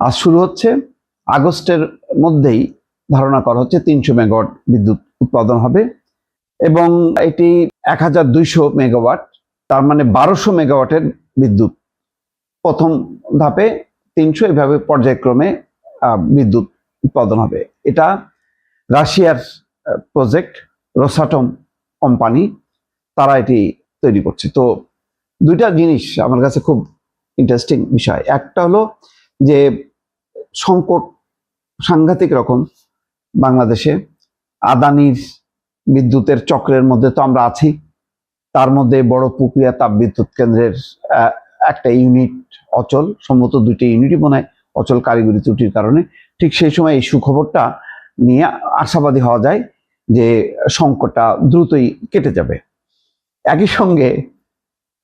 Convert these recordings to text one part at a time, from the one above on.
আজ শুরু হচ্ছে, আগস্টের মধ্যেই ধারণা করা হচ্ছে 300 মেগাওয়াট বিদ্যুৎ উৎপাদন হবে এবং এটি 1200 মেগাওয়াট, তার মানে 1200 মেগাওয়াটের বিদ্যুৎ প্রথম ধাপে 300, এভাবে পর্যায়ক্রমে বিদ্যুৎ উৎপাদন হবে। এটা রাশিয়ার প্রজেক্ট, রোসাটম কোম্পানি, তারা এটি তৈরি করছে। তো দুইটা জিনিস আমার কাছে খুব ইন্টারেস্টিং বিষয়। একটা হলো যে সংকট সাংঘাতিক রকম বাংলাদেশে, আদানির বিদ্যুতের চক্রের মধ্যে তো আমরা আছি। তার মধ্যে বড় পুকুরিয়া তাপবিদ্যুৎ কেন্দ্রের একটা ইউনিট অচল, সম্ভবত 2টি ইউনিটই মনে হয় অচল কারিগরি ত্রুটির কারণে। ঠিক সেই সময় এই সুখবরটা নিয়ে আশাবাদী হওয়া যায় যে সংকটটা দ্রুতই কেটে যাবে। একই সঙ্গে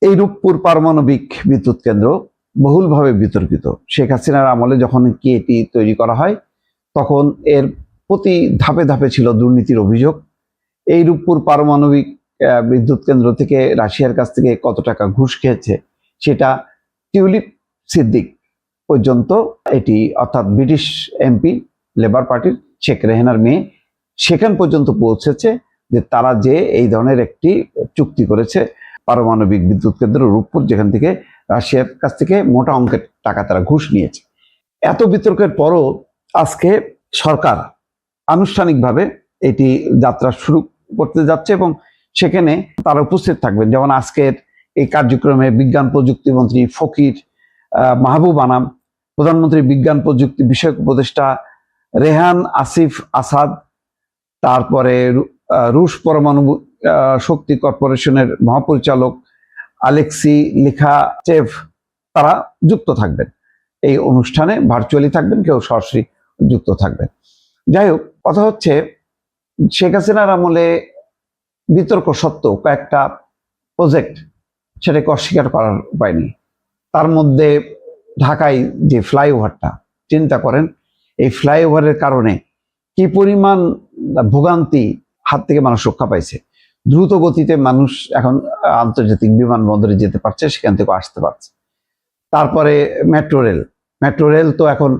এই রূপপুর পারমাণবিক বিদ্যুৎ কেন্দ্র বহুলভাবে বিতর্কিত। শেখ হাসিনার আমলে যখন কি এটি তৈরি করা হয়, তখন এর প্রতি ধাপে ধাপে ছিল দুর্নীতির অভিযোগ। এই রূপপুর পারমাণবিক বিদ্যুৎ কেন্দ্র থেকে রাশিয়ার কাছ থেকে কত টাকা ঘুষ খেয়েছে সেটা টিউলিপ সিদ্দিক পর্যন্ত, এটি অর্থাৎ ব্রিটিশ এমপি লেবার পার্টির শেখ রেহানার মেয়ে, সেখান পর্যন্ত পৌঁছেছে যে তারা যে এই ধরনের একটি চুক্তি করেছে পারমাণবিক বিদ্যুৎ কেন্দ্র রূপপুর, যেখান থেকে রাশিয়ার কাছ থেকে মোটা অঙ্কের টাকা তারা ঘুষ নিয়েছে। এত বিতর্কের পরও আজকে সরকার আনুষ্ঠানিকভাবে এটি যাত্রা শুরু করতে যাচ্ছে এবং সেখানে তারা উপস্থিত থাকবেন। যেমন আজকের এই কার্যক্রমে বিজ্ঞান প্রযুক্তি মন্ত্রী ফকির মাহবুব আনাম, প্রধানমন্ত্রী বিজ্ঞান প্রযুক্তি বিষয়ক উপদেষ্টা রেহান আসিফ আসাদ, তারপরে রুশ পরমাণু শক্তি কর্পোরেশনের মহাপরিচালক আলেক্সি লিখাচেভ, তারা যুক্ত থাকবেন এই অনুষ্ঠানে, ভার্চুয়ালি থাকবেন, কেউ সরাসরি যুক্ত থাকবেন। যাই হোক, কথা হচ্ছে শেখ হাসিনার আমলে বিতর্ক সত্ত্বেও কয়েকটা প্রজেক্ট সেটাকে অস্বীকার করার উপায় নেই। তার মধ্যে ঢাকায় যে ফ্লাইওভারটা, চিন্তা করেন এই ফ্লাইওভারের কারণে কি পরিমাণ ভোগান্তি হাত থেকে মানুষ রক্ষা পাইছে। দ্রুত গতিতে মানুষ এখন আন্তর্জাতিক বিমানবন্দরে যেতে পারছে, সেখান থেকে আসতে পারছে। তারপরে মেট্রো রেল তো এখন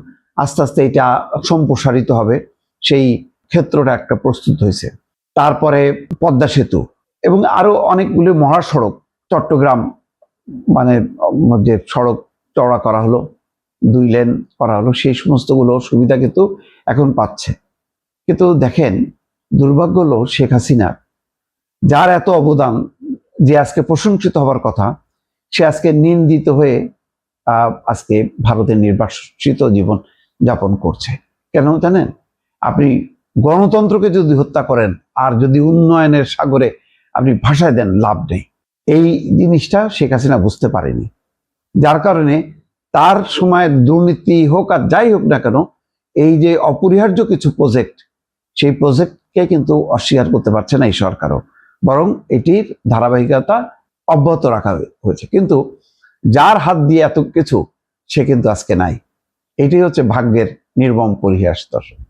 আস্তে আস্তে এটা সম্প্রসারিত হবে, সেই ক্ষেত্রটা একটা প্রস্তুত হয়েছে। তারপরে পদ্মা সেতু এবং আরো অনেকগুলি মহাসড়ক, চট্টগ্রাম মানে যে সড়ক চওড়া করা হলো, 2 লেন করা হলো, সেই সমস্তগুলো সুবিধা কিন্তু এখন পাচ্ছে। কিন্তু দেখেন, দুর্ভাগ্য হলো শেখ হাসিনা, যার এত অবদান, যে আজকে প্রশংসিত হবার কথা, সে আজকে নিন্দিত হয়ে আজকে ভারতের নির্বাসিত জীবন যাপন করছে। কেন জানেন? আপনি গণতন্ত্রকে যদি হত্যা করেন আর যদি উন্নয়নের সাগরে আপনি ভাসায় দেন, লাভ নেই। এই জিনিসটা শেখ হাসিনা বুঝতে পারেনি, যার কারণে তার সময় দুর্নীতি হোক আর যাই হোক না কেন, এই যে অপরিহার্য কিছু প্রজেক্ট, সেই প্রজেক্টকে কিন্তু অস্বীকার করতে পারছে না এই সরকারও, বরং এটির ধারাবাহিকতা অব্যাহত রাখা হয়েছে। কিন্তু যার হাত দিয়ে এত কিছু, সে কিন্তু আজকে নাই। এটি হচ্ছে ভাগ্যের নির্মম পরিহাস। দর্শক।